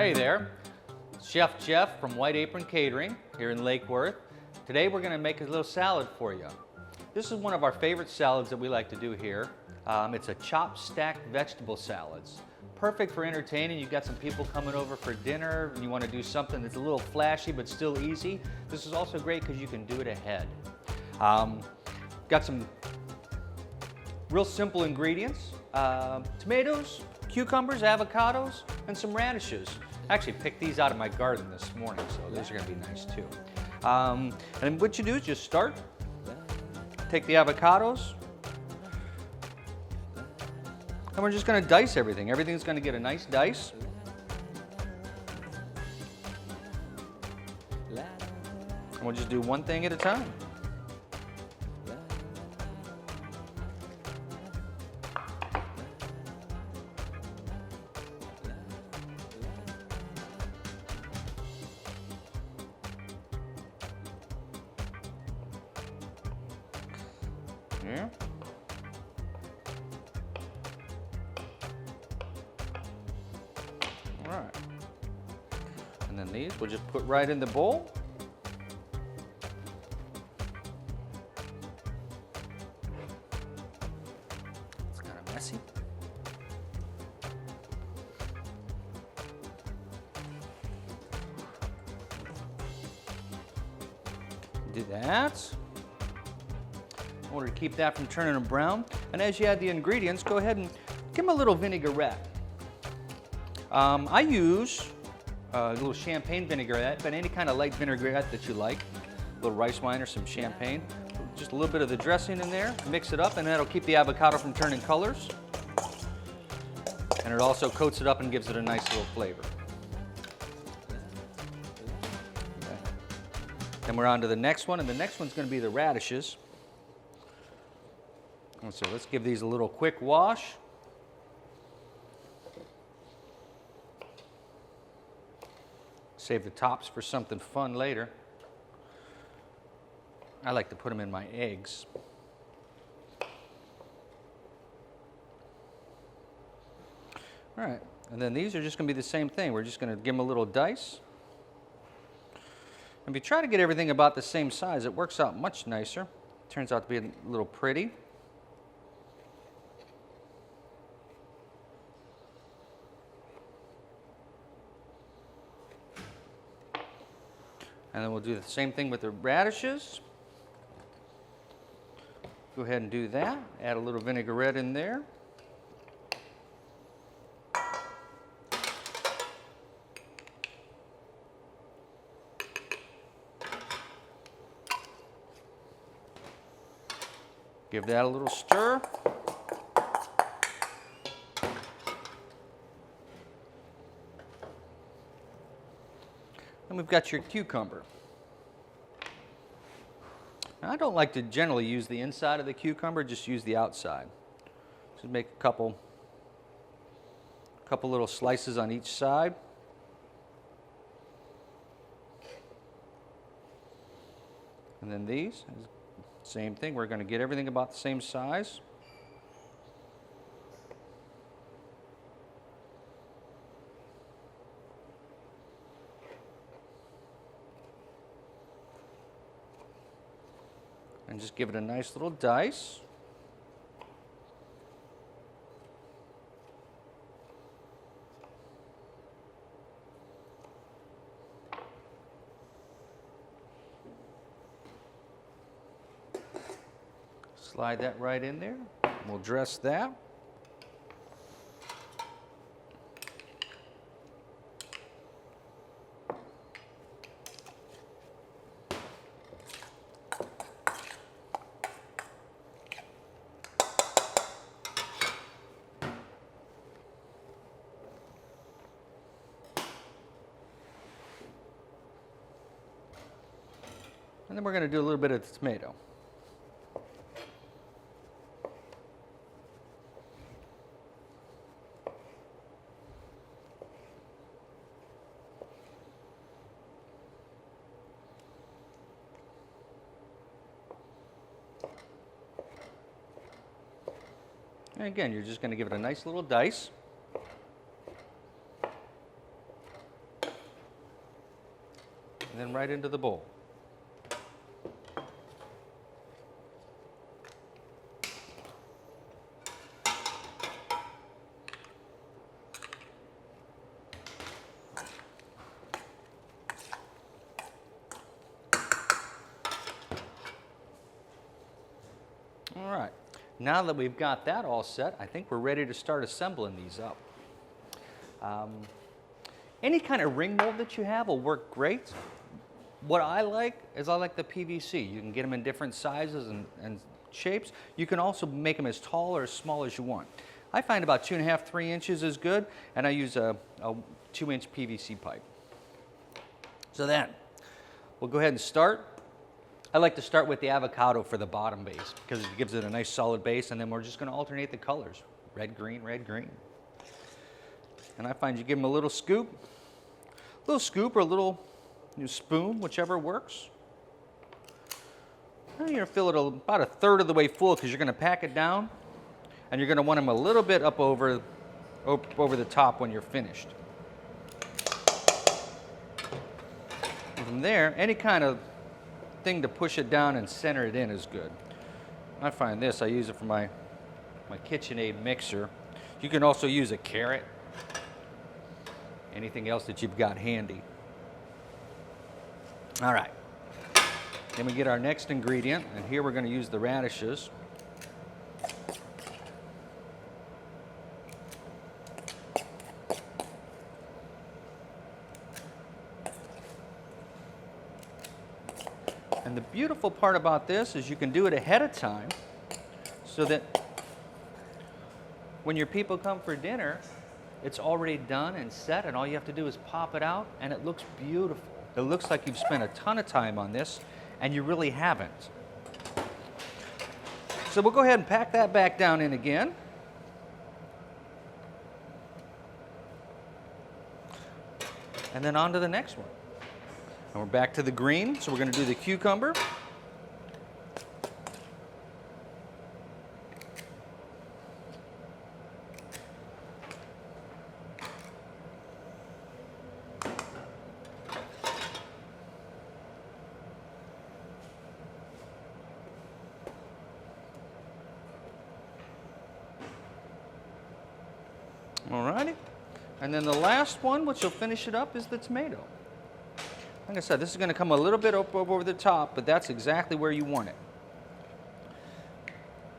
Hey there, Chef Jeff from White Apron Catering here in Lake Worth. Today we're going to make a little salad for you. This is one of our favorite salads that we like to do here. It's a chopped stacked vegetable salads. Perfect for entertaining. You've got some people coming over for dinner and you want to do something that's a little flashy but still easy. This is also great because you can do it ahead. Got some real simple ingredients. Tomatoes, cucumbers, avocados, and some radishes. I actually picked these out of my garden this morning, so these are going to be nice too. And what you do is just start, take the avocados, and we're just going to dice everything. Everything's going to get a nice dice. And we'll just do one thing at a time. Yeah. All right. And then these we'll just put right in the bowl. It's kind of messy. Do that. In order to keep that from turning them brown. And as you add the ingredients, go ahead and give them a little vinaigrette. I use a little champagne vinaigrette, but any kind of light vinaigrette that you like. A little rice wine or some champagne. Just a little bit of the dressing in there, mix it up, and that'll keep the avocado from turning colors. And it also coats it up and gives it a nice little flavor. Okay. Then we're on to the next one, and the next one's going to be the radishes. So let's give these a little quick wash. Save the tops for something fun later. I like to put them in my eggs. All right, and then these are just going to be the same thing. We're just going to give them a little dice. And if you try to get everything about the same size, it works out much nicer. Turns out to be a little pretty. And then we'll do the same thing with the radishes. Go ahead and do that. Add a little vinaigrette in there. Give that a little stir. And we've got your cucumber. Now, I don't like to generally use the inside of the cucumber, just use the outside. Just make a couple little slices on each side. And then these, same thing. We're going to get everything about the same size. And just give it a nice little dice. Slide that right in there. We'll dress that. And then we're going to do a little bit of the tomato. And again, you're just going to give it a nice little dice. and then right into the bowl. All right, now that we've got that all set, I think we're ready to start assembling these up. Any kind of ring mold that you have will work great. What I like is I like the PVC. You can get them in different sizes and shapes. You can also make them as tall or as small as you want. I find about 2.5, 3 inches is good, and I use a 2-inch PVC pipe. So then, we'll go ahead and start. I like to start with the avocado for the bottom base because it gives it a nice solid base, and then we're just going to alternate the colors. Red, green, red, green. And I find you give them a little scoop or a little spoon, whichever works. And you're going to fill it about 1/3 of the way full because you're going to pack it down, and you're going to want them a little bit up over the top when you're finished. And from there, any kind of thing to push it down and center it in is good. I find this, I use it for my KitchenAid mixer. You can also use a carrot, anything else that you've got handy. All right, then we get our next ingredient, and here we're going to use the radishes. And the beautiful part about this is you can do it ahead of time so that when your people come for dinner, it's already done and set, and all you have to do is pop it out, and it looks beautiful. It looks like you've spent a ton of time on this, and you really haven't. So we'll go ahead and pack that back down in again. And then on to the next one. And we're back to the green, so we're going to do the cucumber. Alrighty. And then the last one, which will finish it up, is the tomato. Like I said, this is going to come a little bit up over the top, but that's exactly where you want it.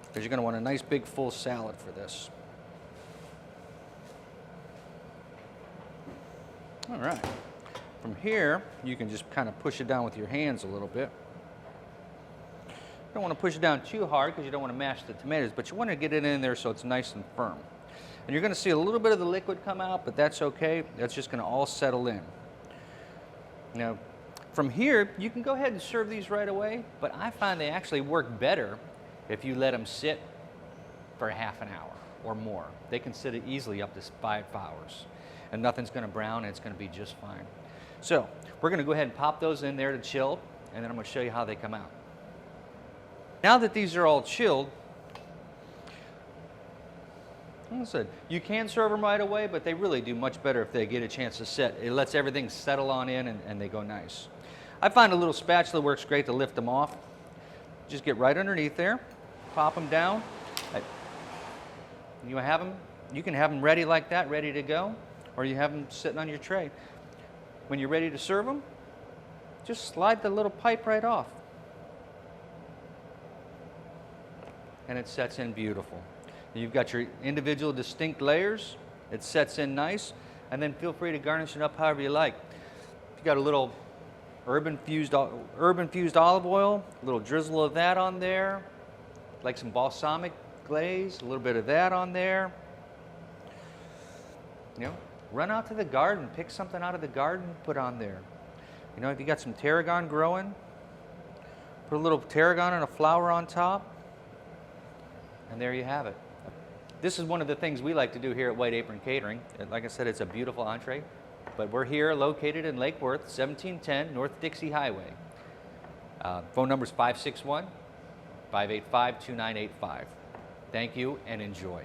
Because you're going to want a nice big full salad for this. All right. From here, you can just kind of push it down with your hands a little bit. You don't want to push it down too hard because you don't want to mash the tomatoes, but you want to get it in there so it's nice and firm. And you're going to see a little bit of the liquid come out, but that's okay. That's just going to all settle in. Now, from here, you can go ahead and serve these right away, but I find they actually work better if you let them sit for half an hour or more. They can sit easily up to 5 hours, and nothing's going to brown, and it's going to be just fine. So, we're going to go ahead and pop those in there to chill, and then I'm going to show you how they come out. Now that these are all chilled, like I said, you can serve them right away, but they really do much better if they get a chance to sit. It lets everything settle on in, and they go nice. I find a little spatula works great to lift them off. Just get right underneath there, pop them down. You can have them ready like that, ready to go, or you have them sitting on your tray. When you're ready to serve them, just slide the little pipe right off. And it sets in beautiful. You've got your individual distinct layers. It sets in nice, and then feel free to garnish it up however you like. If you got a little herb-infused olive oil, a little drizzle of that on there, like some balsamic glaze, a little bit of that on there. You know, run out to the garden, pick something out of the garden, put on there. You know, if you got some tarragon growing, put a little tarragon and a flower on top, and there you have it. This is one of the things we like to do here at White Apron Catering. Like I said, it's a beautiful entree, but we're here located in Lake Worth, 1710 North Dixie Highway. Phone number is 561-585-2985. Thank you and enjoy.